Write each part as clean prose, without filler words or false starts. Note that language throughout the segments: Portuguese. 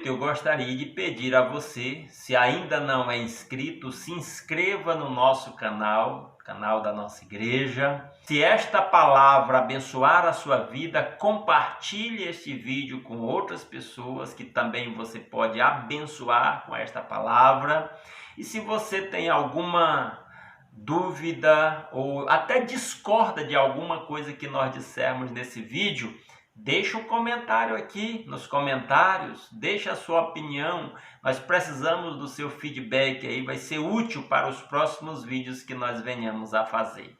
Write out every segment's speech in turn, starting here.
noite eu gostaria de pedir a você, se ainda não é inscrito, se inscreva no nosso canal da nossa igreja. Se esta palavra abençoar a sua vida, compartilhe este vídeo com outras pessoas que também você pode abençoar com esta palavra. E se você tem alguma dúvida ou até discorda de alguma coisa que nós dissermos nesse vídeo, deixa um comentário aqui nos comentários, deixa a sua opinião. Nós precisamos do seu feedback aí, vai ser útil para os próximos vídeos que nós venhamos a fazer.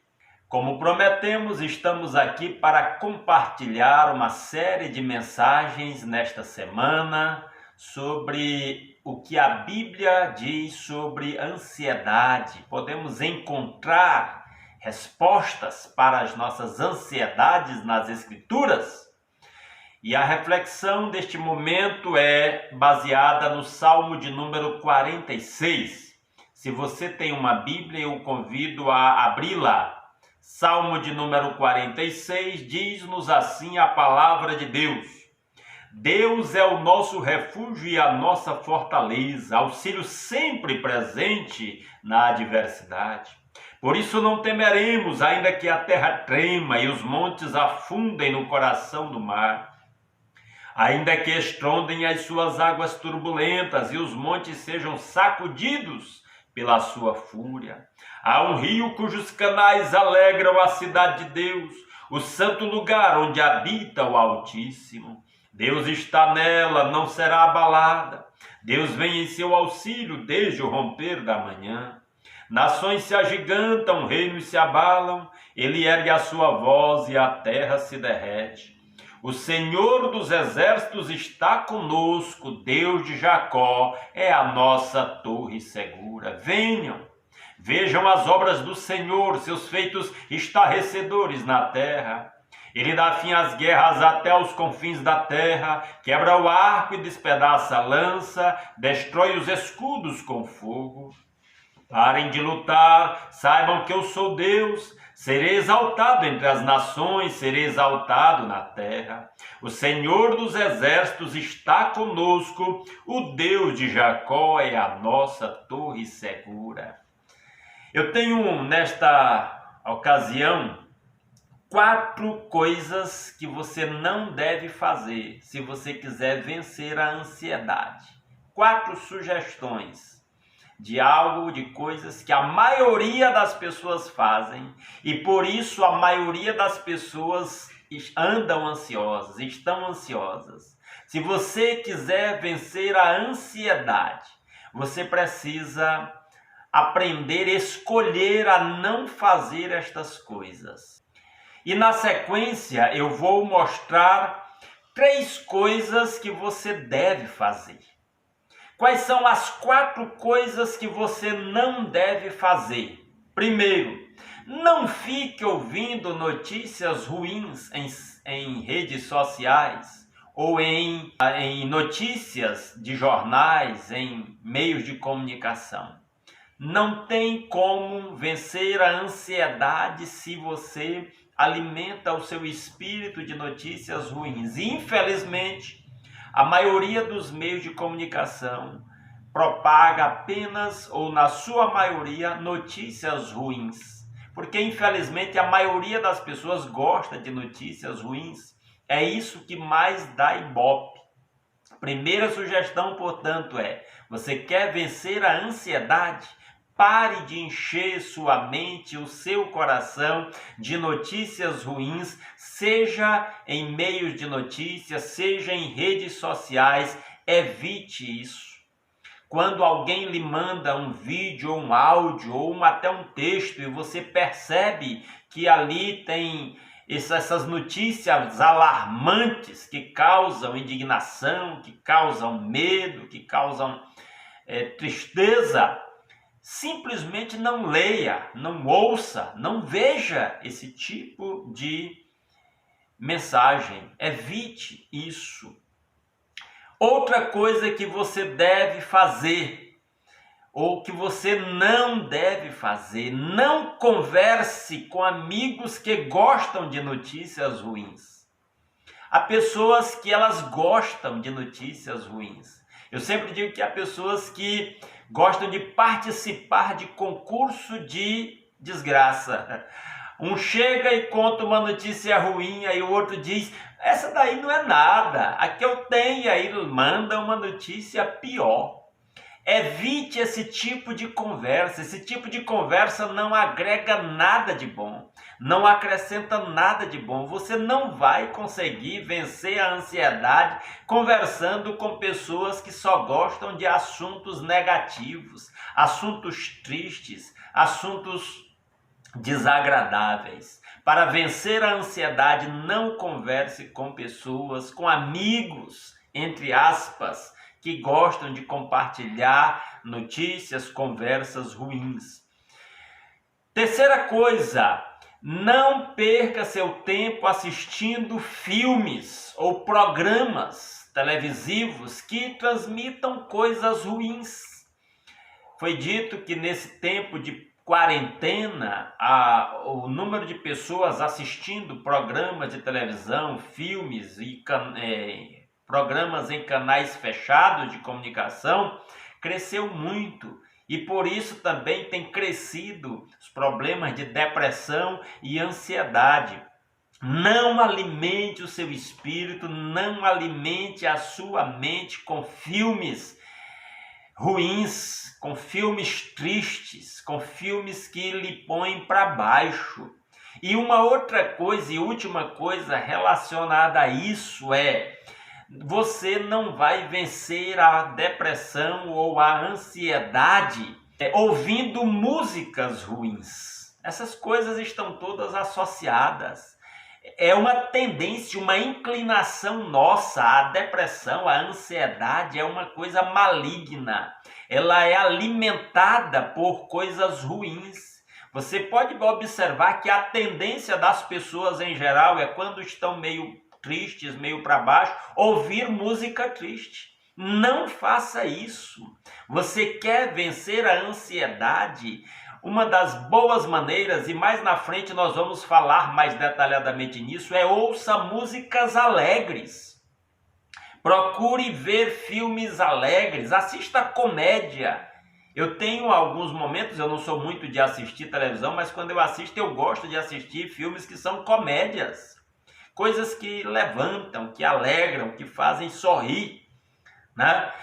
Como prometemos, estamos aqui para compartilhar uma série de mensagens nesta semana sobre o que a Bíblia diz sobre ansiedade. Podemos encontrar respostas para as nossas ansiedades nas Escrituras? E a reflexão deste momento é baseada no Salmo de número 46. Se você tem uma Bíblia, eu o convido a abri-la. Salmo de número 46 diz-nos assim a palavra de Deus: Deus é o nosso refúgio e a nossa fortaleza, auxílio sempre presente na adversidade. Por isso não temeremos, ainda que a terra trema e os montes afundem no coração do mar. Ainda que estrondem as suas águas turbulentas e os montes sejam sacudidos pela sua fúria. Há um rio cujos canais alegram a cidade de Deus, o santo lugar onde habita o Altíssimo. Deus está nela, não será abalada. Deus vem em seu auxílio desde o romper da manhã. Nações se agigantam, reinos se abalam, ele ergue a sua voz e a terra se derrete. O Senhor dos exércitos está conosco, Deus de Jacó é a nossa torre segura. Venham, vejam as obras do Senhor, seus feitos estarrecedores na terra. Ele dá fim às guerras até os confins da terra, quebra o arco e despedaça a lança, destrói os escudos com fogo. Parem de lutar, saibam que eu sou Deus. Serei exaltado entre as nações, serei exaltado na terra. O Senhor dos exércitos está conosco, o Deus de Jacó é a nossa torre segura. Eu tenho nesta ocasião 4 coisas que você não deve fazer se você quiser vencer a ansiedade. 4 sugestões de coisas que a maioria das pessoas fazem e por isso a maioria das pessoas andam ansiosas, estão ansiosas. Se você quiser vencer a ansiedade, você precisa aprender a escolher a não fazer estas coisas. E na sequência eu vou mostrar 3 coisas que você deve fazer. Quais são as 4 coisas que você não deve fazer? Primeiro, não fique ouvindo notícias ruins em redes sociais ou em notícias de jornais, em meios de comunicação. Não tem como vencer a ansiedade se você alimenta o seu espírito de notícias ruins. Infelizmente, a maioria dos meios de comunicação propaga apenas, ou na sua maioria, notícias ruins. Porque, infelizmente, a maioria das pessoas gosta de notícias ruins. É isso que mais dá ibope. Primeira sugestão, portanto, você quer vencer a ansiedade? Pare de encher sua mente, o seu coração de notícias ruins, seja em meios de notícias, seja em redes sociais. Evite isso. Quando alguém lhe manda um vídeo, ou um áudio, ou até um texto, e você percebe que ali tem essas notícias alarmantes que causam indignação, que causam medo, que causam tristeza, simplesmente não leia, não ouça, não veja esse tipo de mensagem. Evite isso. Outra coisa que você deve fazer, ou que você não deve fazer, não converse com amigos que gostam de notícias ruins. Há pessoas que elas gostam de notícias ruins. Eu sempre digo que há pessoas que gostam de participar de concurso de desgraça. Um chega e conta uma notícia ruim, aí o outro diz, essa daí não é nada, a que eu tenho, aí manda uma notícia pior. Evite esse tipo de conversa não agrega nada de bom, não acrescenta nada de bom. Você não vai conseguir vencer a ansiedade conversando com pessoas que só gostam de assuntos negativos, assuntos tristes, assuntos desagradáveis. Para vencer a ansiedade, não converse com pessoas, com amigos, entre aspas, que gostam de compartilhar notícias, conversas ruins. Terceira coisa, não perca seu tempo assistindo filmes ou programas televisivos que transmitam coisas ruins. Foi dito que nesse tempo de quarentena, o número de pessoas assistindo programas de televisão, filmes e programas em canais fechados de comunicação cresceu muito, e por isso também tem crescido os problemas de depressão e ansiedade. Não alimente o seu espírito, não alimente a sua mente com filmes ruins, com filmes tristes, com filmes que lhe põem para baixo. E uma outra coisa e última coisa relacionada a isso é: você não vai vencer a depressão ou a ansiedade ouvindo músicas ruins. Essas coisas estão todas associadas. É uma tendência, uma inclinação nossa. A depressão, a ansiedade é uma coisa maligna. Ela é alimentada por coisas ruins. Você pode observar que a tendência das pessoas em geral é, quando estão meio tristes, meio para baixo, ouvir música triste. Não faça isso. Você quer vencer a ansiedade? Uma das boas maneiras, e mais na frente nós vamos falar mais detalhadamente nisso, é ouça músicas alegres. Procure ver filmes alegres, assista comédia. Eu tenho alguns momentos, eu não sou muito de assistir televisão, mas quando eu assisto, eu gosto de assistir filmes que são comédias. Coisas que levantam, que alegram, que fazem sorrir, né?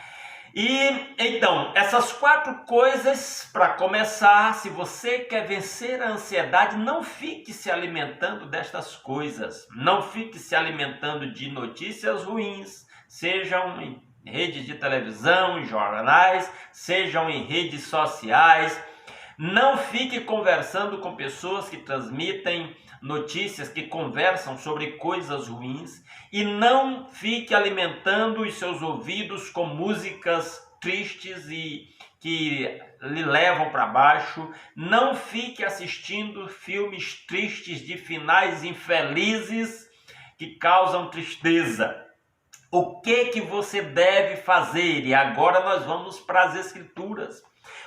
E então, essas 4 coisas, para começar, se você quer vencer a ansiedade, não fique se alimentando destas coisas. Não fique se alimentando de notícias ruins, sejam em redes de televisão, em jornais, sejam em redes sociais. Não fique conversando com pessoas que transmitem notícias, que conversam sobre coisas ruins, e não fique alimentando os seus ouvidos com músicas tristes e que lhe levam para baixo. Não fique assistindo filmes tristes de finais infelizes que causam tristeza. O que você deve fazer? E agora nós vamos para as Escrituras.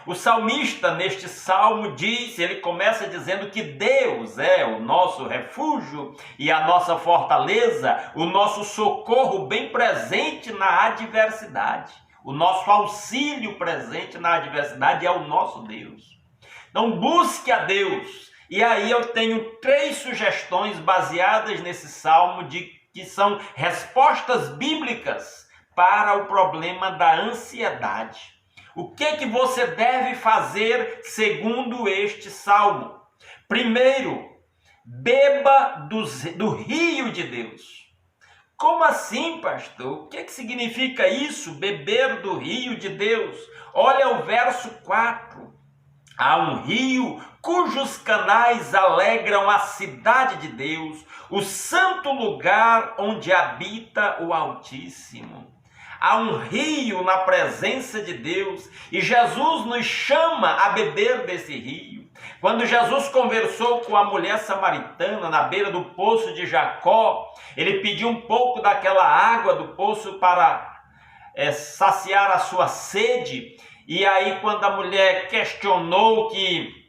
O salmista, neste salmo, ele começa dizendo que Deus é o nosso refúgio e a nossa fortaleza, o nosso socorro bem presente na adversidade. O nosso auxílio presente na adversidade é o nosso Deus. Então busque a Deus. E aí eu tenho 3 sugestões baseadas nesse salmo, que são respostas bíblicas para o problema da ansiedade. O que você deve fazer segundo este salmo? Primeiro, beba do rio de Deus. Como assim, pastor? O que significa isso, beber do rio de Deus? Olha o verso 4. Há um rio cujos canais alegram a cidade de Deus, o santo lugar onde habita o Altíssimo. Há um rio na presença de Deus e Jesus nos chama a beber desse rio. Quando Jesus conversou com a mulher samaritana na beira do poço de Jacó, ele pediu um pouco daquela água do poço para saciar a sua sede. E aí, quando a mulher questionou que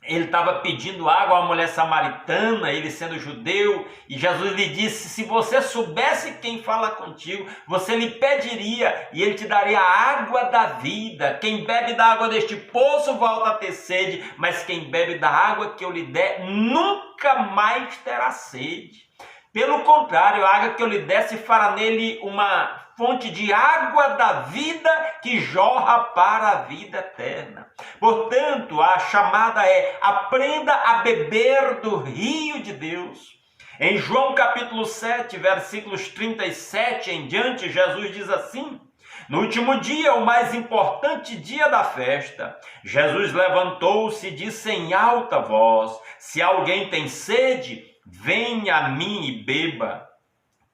Ele estava pedindo água a uma mulher samaritana, ele sendo judeu, e Jesus lhe disse: se você soubesse quem fala contigo, você lhe pediria e ele te daria a água da vida. Quem bebe da água deste poço volta a ter sede, mas quem bebe da água que eu lhe der nunca mais terá sede. Pelo contrário, a água que eu lhe desse fará nele uma fonte de água da vida que jorra para a vida eterna. Portanto, a chamada é: aprenda a beber do rio de Deus. Em João capítulo 7, versículos 37 em diante, Jesus diz assim: no último dia, o mais importante dia da festa, Jesus levantou-se e disse em alta voz: se alguém tem sede, venha a mim e beba.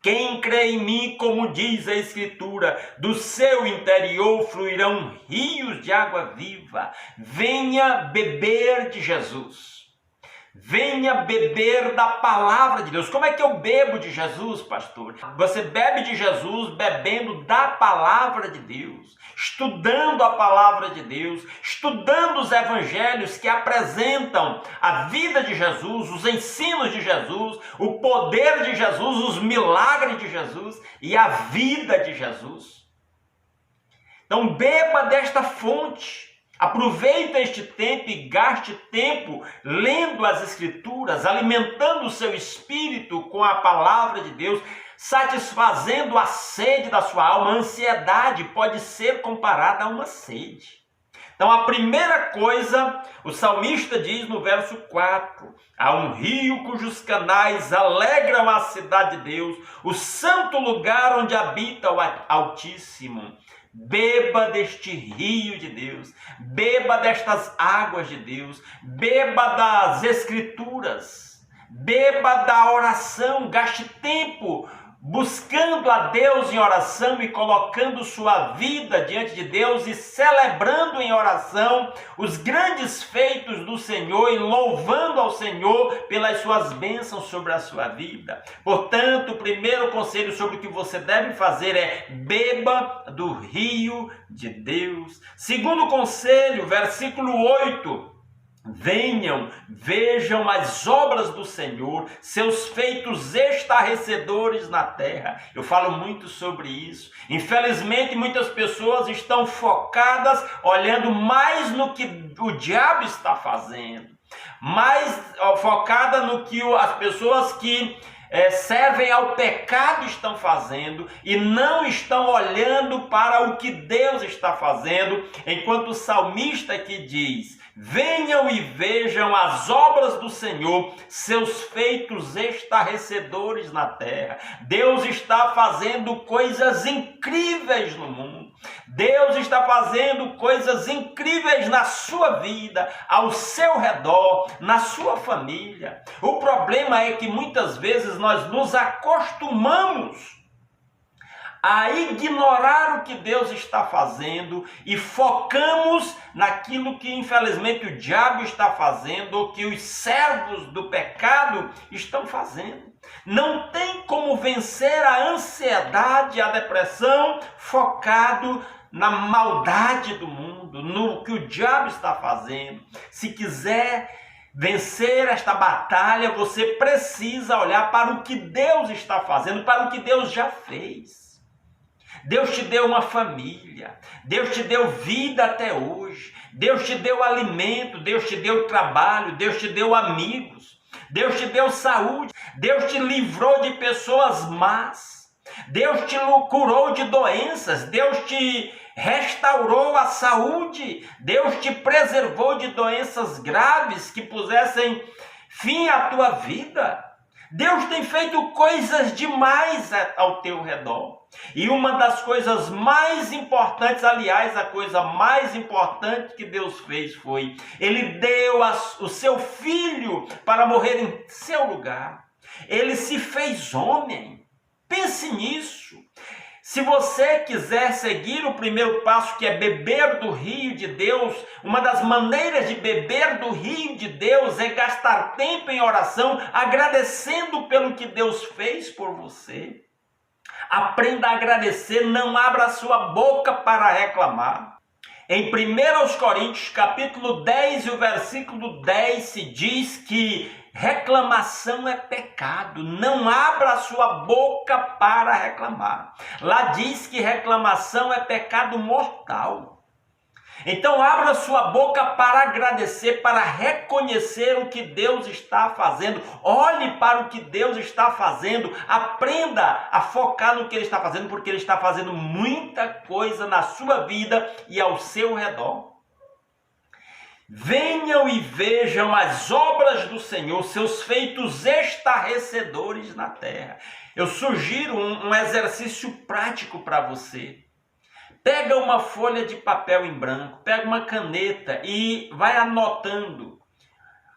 Quem crê em mim, como diz a Escritura, do seu interior fluirão rios de água viva. Venha beber de Jesus. Venha beber da palavra de Deus. Como é que eu bebo de Jesus, pastor? Você bebe de Jesus bebendo da palavra de Deus, estudando a palavra de Deus, estudando os evangelhos que apresentam a vida de Jesus, os ensinos de Jesus, o poder de Jesus, os milagres de Jesus e a vida de Jesus. Então beba desta fonte. Aproveita este tempo e gaste tempo lendo as Escrituras, alimentando o seu espírito com a palavra de Deus, satisfazendo a sede da sua alma. A ansiedade pode ser comparada a uma sede. Então a primeira coisa, o salmista diz no verso 4, há um rio cujos canais alegram a cidade de Deus, o santo lugar onde habita o Altíssimo. Beba deste rio de Deus, beba destas águas de Deus, beba das Escrituras, beba da oração, gaste tempo buscando a Deus em oração e colocando sua vida diante de Deus e celebrando em oração os grandes feitos do Senhor e louvando ao Senhor pelas suas bênçãos sobre a sua vida. Portanto, o primeiro conselho sobre o que você deve fazer é: beba do rio de Deus. Segundo conselho, versículo 8. Venham, vejam as obras do Senhor, seus feitos estarrecedores na terra. Eu falo muito sobre isso. Infelizmente, muitas pessoas estão focadas, olhando mais no que o diabo está fazendo, mais focada no que as pessoas que servem ao pecado estão fazendo e não estão olhando para o que Deus está fazendo, enquanto o salmista aqui diz: venham e vejam as obras do Senhor, seus feitos estarrecedores na terra. Deus está fazendo coisas incríveis no mundo. Deus está fazendo coisas incríveis na sua vida, ao seu redor, na sua família. O problema é que muitas vezes nós nos acostumamos a ignorar o que Deus está fazendo e focamos naquilo que infelizmente o diabo está fazendo ou que os servos do pecado estão fazendo. Não tem como vencer a ansiedade, a depressão, focado na maldade do mundo, no que o diabo está fazendo. Se quiser vencer esta batalha, você precisa olhar para o que Deus está fazendo, para o que Deus já fez. Deus te deu uma família, Deus te deu vida até hoje, Deus te deu alimento, Deus te deu trabalho, Deus te deu amigos, Deus te deu saúde, Deus te livrou de pessoas más, Deus te curou de doenças, Deus te restaurou a saúde, Deus te preservou de doenças graves que pusessem fim à tua vida. Deus tem feito coisas demais ao teu redor. E uma das coisas mais importantes, aliás, a coisa mais importante que Deus fez foi: Ele deu o seu Filho para morrer em seu lugar. Ele se fez homem. Pense nisso. Se você quiser seguir o primeiro passo, que é beber do rio de Deus, uma das maneiras de beber do rio de Deus é gastar tempo em oração, agradecendo pelo que Deus fez por você. Aprenda a agradecer, não abra sua boca para reclamar. Em 1 Coríntios, capítulo 10 e o versículo 10 se diz que reclamação é pecado. Não abra a sua boca para reclamar. Lá diz que reclamação é pecado mortal. Então abra sua boca para agradecer, para reconhecer o que Deus está fazendo. Olhe para o que Deus está fazendo. Aprenda a focar no que Ele está fazendo, porque Ele está fazendo muita coisa na sua vida e ao seu redor. Venham e vejam as obras do Senhor, seus feitos estarrecedores na terra. Eu sugiro um exercício prático para você. Pega uma folha de papel em branco, pega uma caneta e vai anotando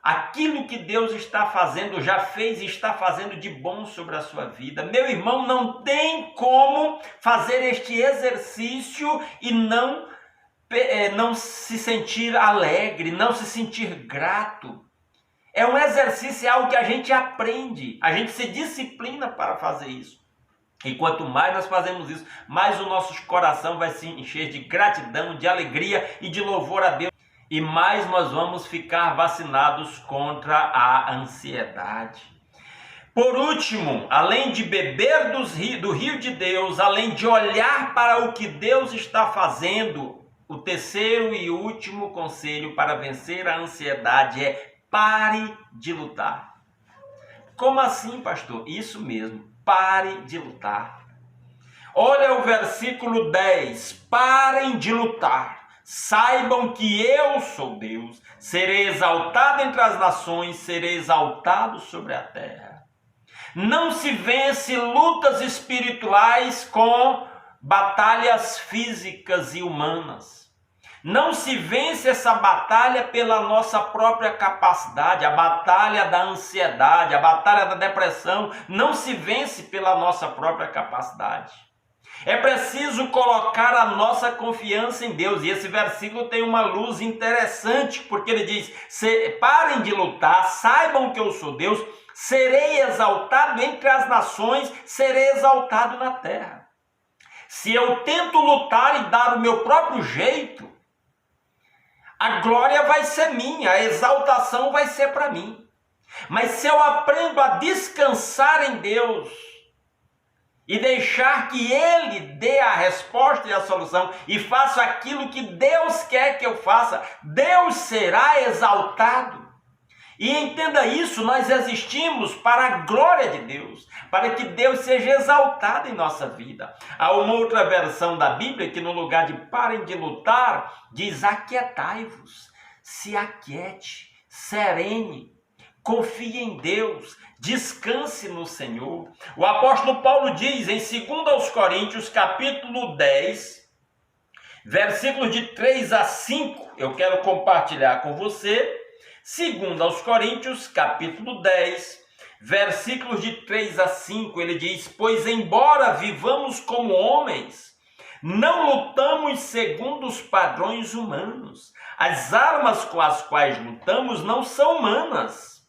aquilo que Deus está fazendo, já fez e está fazendo de bom sobre a sua vida. Meu irmão, não tem como fazer este exercício e não se sentir alegre, não se sentir grato. É um exercício, é algo que a gente aprende, a gente se disciplina para fazer isso. E quanto mais nós fazemos isso, mais o nosso coração vai se encher de gratidão, de alegria e de louvor a Deus. E mais nós vamos ficar vacinados contra a ansiedade. Por último, além de beber do rio de Deus, além de olhar para o que Deus está fazendo, o terceiro e último conselho para vencer a ansiedade é: pare de lutar. Como assim, pastor? Isso mesmo. Pare de lutar. Olha o versículo 10. Parem de lutar. Saibam que eu sou Deus. Serei exaltado entre as nações, serei exaltado sobre a terra. Não se vence lutas espirituais com batalhas físicas e humanas. Não se vence essa batalha pela nossa própria capacidade, a batalha da ansiedade, a batalha da depressão, não se vence pela nossa própria capacidade. É preciso colocar a nossa confiança em Deus, e esse versículo tem uma luz interessante, porque ele diz: parem de lutar, saibam que eu sou Deus, serei exaltado entre as nações, serei exaltado na terra. Se eu tento lutar e dar o meu próprio jeito, a glória vai ser minha, a exaltação vai ser para mim. Mas se eu aprendo a descansar em Deus e deixar que Ele dê a resposta e a solução e faça aquilo que Deus quer que eu faça, Deus será exaltado. E entenda isso, nós existimos para a glória de Deus, para que Deus seja exaltado em nossa vida. Há uma outra versão da Bíblia que no lugar de parem de lutar, diz: aquietai-vos, se aquiete, serene, confie em Deus, descanse no Senhor. O apóstolo Paulo diz em 2 Coríntios, capítulo 10, versículos de 3 a 5, eu quero compartilhar com você. 2 Coríntios, capítulo 10, versículos de 3 a 5, ele diz: pois embora vivamos como homens, não lutamos segundo os padrões humanos. As armas com as quais lutamos não são humanas.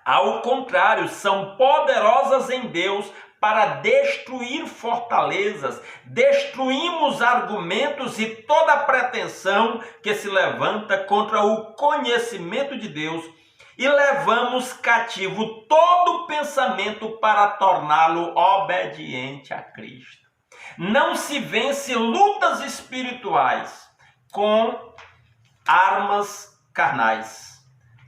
Ao contrário, são poderosas em Deus para destruir fortalezas. Destruímos argumentos e toda pretensão que se levanta contra o conhecimento de Deus e levamos cativo todo pensamento para torná-lo obediente a Cristo. Não se vence lutas espirituais com armas carnais,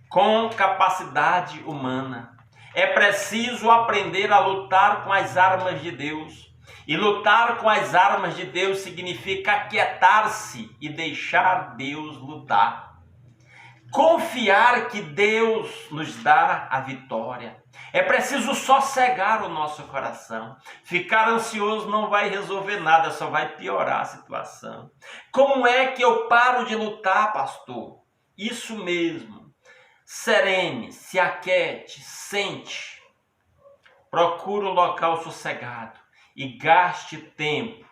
com capacidade humana. É preciso aprender a lutar com as armas de Deus. E lutar com as armas de Deus significa aquietar-se e deixar Deus lutar. Confiar que Deus nos dá a vitória. É preciso sossegar o nosso coração. Ficar ansioso não vai resolver nada, só vai piorar a situação. Como é que eu paro de lutar, pastor? Isso mesmo. Serene, se aquiete, sente. Procure um local sossegado e gaste tempo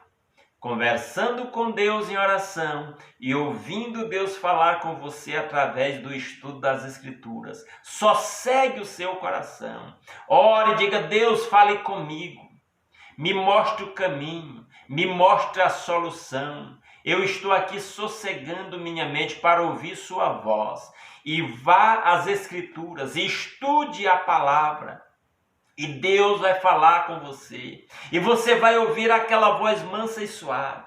conversando com Deus em oração e ouvindo Deus falar com você através do estudo das Escrituras. Sossegue o seu coração. Ore e diga: Deus, fale comigo. me mostre o caminho, me mostre a solução. Eu estou aqui sossegando minha mente para ouvir sua voz. E vá às Escrituras, estude a palavra. E Deus vai falar com você. E você vai ouvir aquela voz mansa e suave.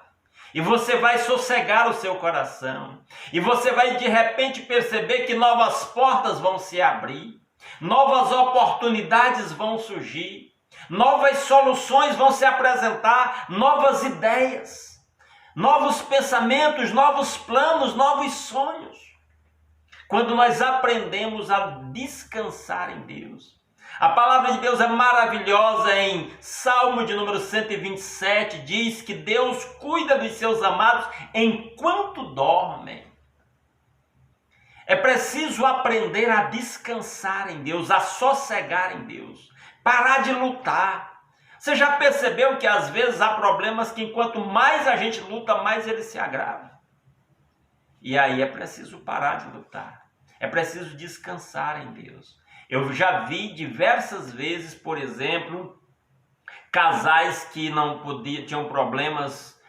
E você vai sossegar o seu coração. E você vai de repente perceber que novas portas vão se abrir. Novas oportunidades vão surgir. Novas soluções vão se apresentar. Novas ideias. Novos pensamentos, novos planos, novos sonhos. Quando nós aprendemos a descansar em Deus. A palavra de Deus é maravilhosa. Em Salmo de número 127, diz que Deus cuida dos seus amados enquanto dormem. É preciso aprender a descansar em Deus, a sossegar em Deus, parar de lutar. Você já percebeu que às vezes há problemas que enquanto mais a gente luta, mais ele se agrava? E aí é preciso parar de lutar. É preciso descansar em Deus. Eu já vi diversas vezes, por exemplo, casais que não podiam, tinham problemas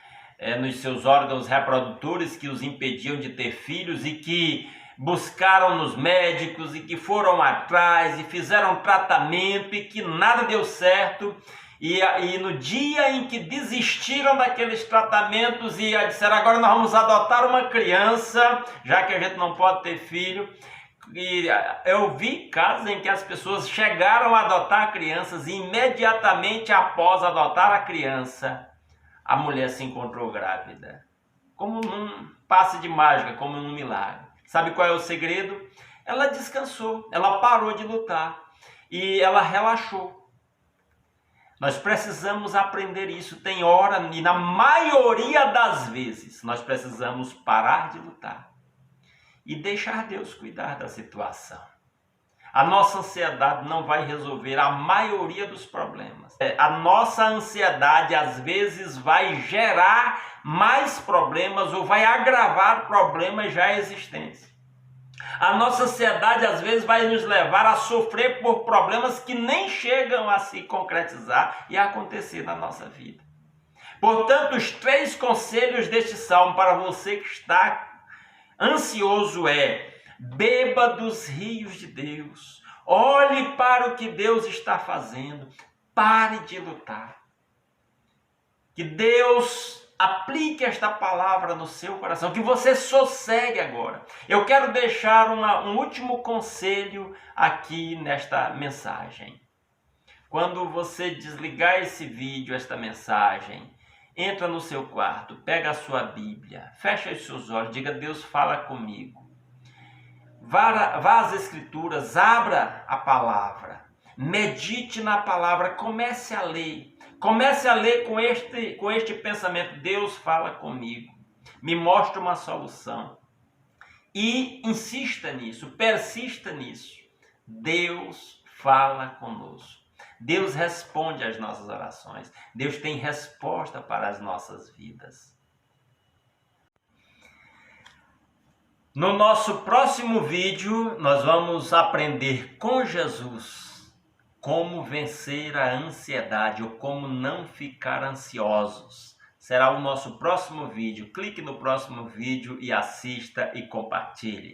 nos seus órgãos reprodutores que os impediam de ter filhos e que buscaram nos médicos e que foram atrás e fizeram tratamento e que nada deu certo. E no dia em que desistiram daqueles tratamentos e disseram, agora nós vamos adotar uma criança, já que a gente não pode ter filho. E eu vi casos em que as pessoas chegaram a adotar crianças e imediatamente após adotar a criança, a mulher se encontrou grávida. Como num passe de mágica, como num milagre. Sabe qual é o segredo? Ela descansou, ela parou de lutar e ela relaxou. Nós precisamos aprender isso. Tem hora, e na maioria das vezes, nós precisamos parar de lutar e deixar Deus cuidar da situação. A nossa ansiedade não vai resolver a maioria dos problemas. A nossa ansiedade, às vezes, vai gerar mais problemas ou vai agravar problemas já existentes. A nossa ansiedade, às vezes, vai nos levar a sofrer por problemas que nem chegam a se concretizar e a acontecer na nossa vida. Portanto, os 3 conselhos deste salmo para você que está ansioso é: beba dos rios de Deus, olhe para o que Deus está fazendo, pare de lutar. Que Deus aplique esta palavra no seu coração, que você sossegue agora. Eu quero deixar um último conselho aqui nesta mensagem. Quando você desligar esse vídeo, esta mensagem, entra no seu quarto, pega a sua Bíblia, fecha os seus olhos, diga: Deus, fala comigo. Vá às Escrituras, abra a palavra, medite na palavra, comece a ler. Comece a ler com este pensamento: Deus fala comigo, me mostra uma solução. E insista nisso, persista nisso. Deus fala conosco. Deus responde às nossas orações. Deus tem resposta para as nossas vidas. No nosso próximo vídeo, nós vamos aprender com Jesus como vencer a ansiedade ou como não ficar ansiosos. Será o nosso próximo vídeo. Clique no próximo vídeo e assista e compartilhe.